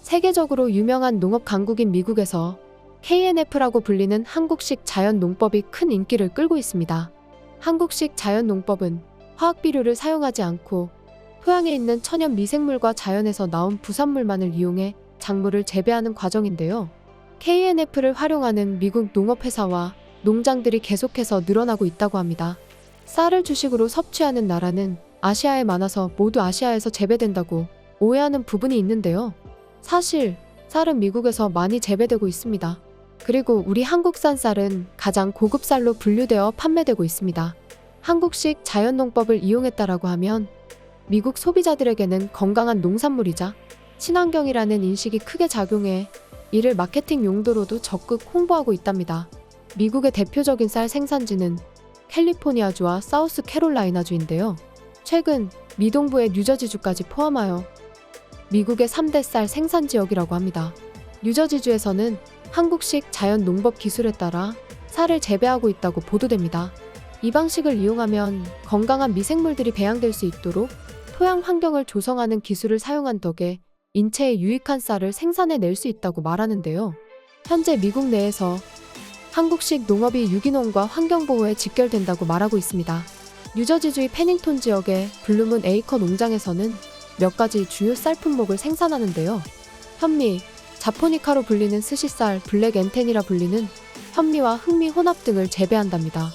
세계적으로 유명한 농업 강국인 미국에서 KNF라고 불리는 한국식 자연농법이 큰 인기를 끌고 있습니다. 한국식 자연농법은 화학 비료를 사용하지 않고 토양에 있는 천연 미생물과 자연에서 나온 부산물만을 이용해 작물을 재배하는 과정인데요. KNF를 활용하는 미국 농업회사와 농장들이 계속해서 늘어나고 있다고 합니다. 쌀을 주식으로 섭취하는 나라는 아시아에 많아서 모두 아시아에서 재배된다고 오해하는 부분이 있는데요. 사실 쌀은 미국에서 많이 재배되고 있습니다. 그리고 우리 한국산 쌀은 가장 고급 쌀로 분류되어 판매되고 있습니다. 한국식 자연농법을 이용했다라고 하면 미국 소비자들에게는 건강한 농산물이자 친환경이라는 인식이 크게 작용해 이를 마케팅 용도로도 적극 홍보하고 있답니다. 미국의 대표적인 쌀 생산지는 캘리포니아주와 사우스캐롤라이나주인데요. 최근 미동부의 뉴저지주까지 포함하여 미국의 3대 쌀 생산 지역이라고 합니다. 뉴저지주에서는 한국식 자연 농법 기술에 따라 쌀을 재배하고 있다고 보도됩니다. 이 방식을 이용하면 건강한 미생물들이 배양될 수 있도록 토양 환경을 조성하는 기술을 사용한 덕에 인체에 유익한 쌀을 생산해낼 수 있다고 말하는데요. 현재 미국 내에서 한국식 농업이 유기농과 환경보호에 직결된다고 말하고 있습니다. 뉴저지주의 패닝톤 지역의 블루문 에이커 농장에서는 몇 가지 주요 쌀 품목을 생산하는데요. 현미, 자포니카로 불리는 스시쌀, 블랙 엔텐이라 불리는 현미와 흑미 혼합 등을 재배한답니다.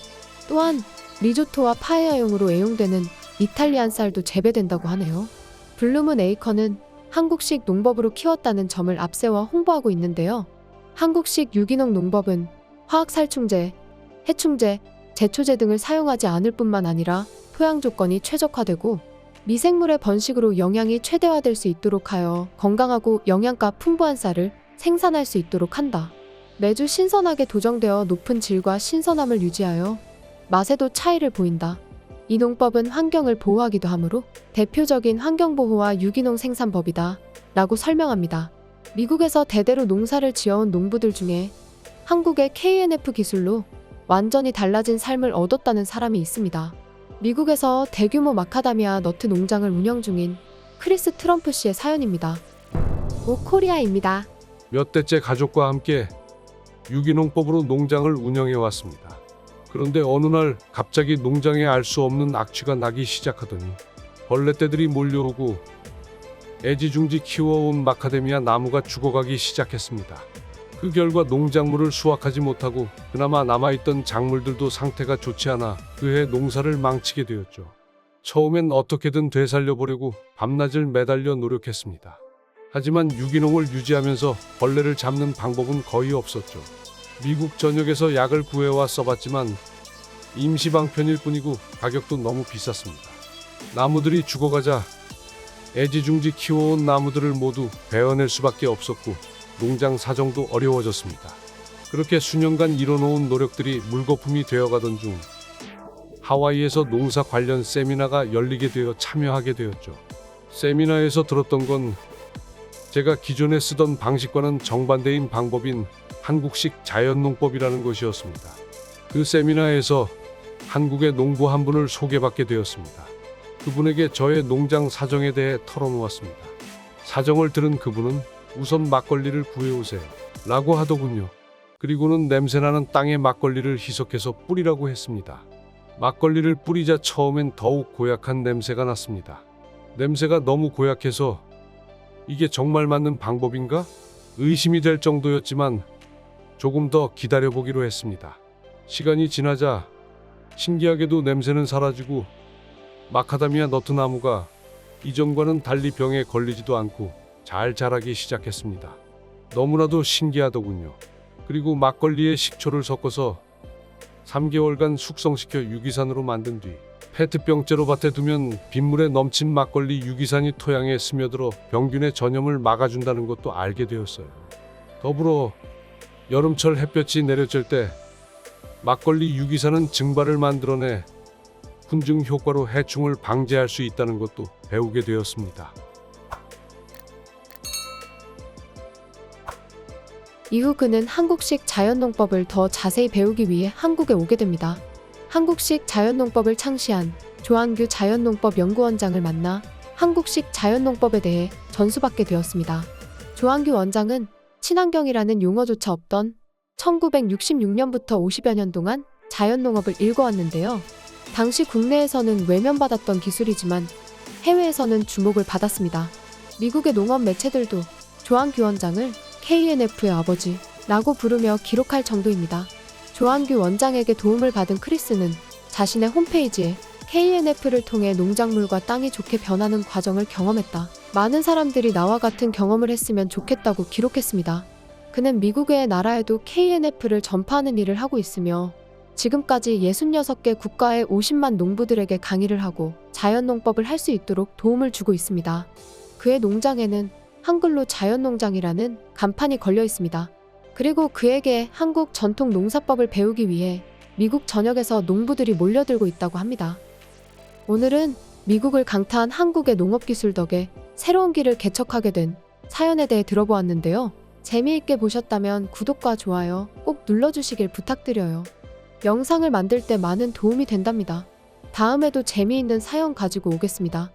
또한 리조토와 파에야용으로 애용되는 이탈리안 쌀도 재배된다고 하네요. 블루문 에이커는 한국식 농법으로 키웠다는 점을 앞세워 홍보하고 있는데요. 한국식 유기농 농법은 화학살충제, 해충제, 제초제 등을 사용하지 않을 뿐만 아니라 토양 조건이 최적화되고 미생물의 번식으로 영양이 최대화될 수 있도록 하여 건강하고 영양가 풍부한 쌀을 생산할 수 있도록 한다. 매주 신선하게 도정되어 높은 질과 신선함을 유지하여 맛에도 차이를 보인다. 이 농법은 환경을 보호하기도 하므로 대표적인 환경보호와 유기농 생산법이다 라고 설명합니다. 미국에서 대대로 농사를 지어온 농부들 중에 한국의 KNF 기술로 완전히 달라진 삶을 얻었다는 사람이 있습니다. 미국에서 대규모 마카다미아 너트 농장을 운영 중인 크리스 트럼프 씨의 사연입니다. 오코리아입니다. 몇 대째 가족과 함께 유기농법으로 농장을 운영해 왔습니다. 그런데 어느 날 갑자기 농장에 알 수 없는 악취가 나기 시작하더니 벌레떼들이 몰려오고 애지중지 키워온 마카데미아 나무가 죽어가기 시작했습니다. 그 결과 농작물을 수확하지 못하고 그나마 남아있던 작물들도 상태가 좋지 않아 그해 농사를 망치게 되었죠. 처음엔 어떻게든 되살려보려고 밤낮을 매달려 노력했습니다. 하지만 유기농을 유지하면서 벌레를 잡는 방법은 거의 없었죠. 미국 전역에서 약을 구해와 써봤지만 임시방편일 뿐이고 가격도 너무 비쌌습니다. 나무들이 죽어가자 애지중지 키워온 나무들을 모두 베어낼 수밖에 없었고 농장 사정도 어려워졌습니다. 그렇게 수년간 이뤄놓은 노력들이 물거품이 되어가던 중 하와이에서 농사 관련 세미나가 열리게 되어 참여하게 되었죠. 세미나에서 들었던 건 제가 기존에 쓰던 방식과는 정반대인 방법인 한국식 자연농법이라는 것이었습니다. 그 세미나에서 한국의 농부 한 분을 소개받게 되었습니다. 그분에게 저의 농장 사정에 대해 털어놓았습니다. 사정을 들은 그분은 우선 막걸리를 구해오세요 라고 하더군요. 그리고는 냄새나는 땅에 막걸리를 희석해서 뿌리라고 했습니다. 막걸리를 뿌리자 처음엔 더욱 고약한 냄새가 났습니다. 냄새가 너무 고약해서 이게 정말 맞는 방법인가? 의심이 될 정도였지만 조금 더 기다려보기로 했습니다. 시간이 지나자 신기하게도 냄새는 사라지고 마카다미아 너트 나무가 이전과는 달리 병에 걸리지도 않고 잘 자라기 시작했습니다. 너무나도 신기하더군요. 그리고 막걸리에 식초를 섞어서 3개월간 숙성시켜 유기산으로 만든 뒤 페트병째로 밭에 두면 빗물에 넘친 막걸리 유기산이 토양에 스며들어 병균의 전염을 막아준다는 것도 알게 되었어요. 더불어 여름철 햇볕이 내려질 때 막걸리 유기산은 증발을 만들어내 훈증 효과로 해충을 방제할 수 있다는 것도 배우게 되었습니다. 이후 그는 한국식 자연농법을 더 자세히 배우기 위해 한국에 오게 됩니다. 한국식 자연농법을 창시한 조한규 자연농법 연구원장을 만나 한국식 자연농법에 대해 전수받게 되었습니다. 조한규 원장은 친환경이라는 용어조차 없던 1966년부터 50여 년 동안 자연농업을 일궈왔는데요. 당시 국내에서는 외면받았던 기술이지만 해외에서는 주목을 받았습니다. 미국의 농업 매체들도 조한규 원장을 KNF의 아버지라고 부르며 기록할 정도입니다. 조한규 원장에게 도움을 받은 크리스는 자신의 홈페이지에 KNF를 통해 농작물과 땅이 좋게 변하는 과정을 경험했다. 많은 사람들이 나와 같은 경험을 했으면 좋겠다고 기록했습니다. 그는 미국 외의 나라에도 KNF를 전파하는 일을 하고 있으며 지금까지 66개 국가의 50만 농부들에게 강의를 하고 자연농법을 할 수 있도록 도움을 주고 있습니다. 그의 농장에는 한글로 자연농장이라는 간판이 걸려 있습니다. 그리고 그에게 한국 전통 농사법을 배우기 위해 미국 전역에서 농부들이 몰려들고 있다고 합니다. 오늘은 미국을 강타한 한국의 농업기술 덕에 새로운 길을 개척하게 된 사연에 대해 들어보았는데요. 재미있게 보셨다면 구독과 좋아요 꼭 눌러주시길 부탁드려요. 영상을 만들 때 많은 도움이 된답니다. 다음에도 재미있는 사연 가지고 오겠습니다.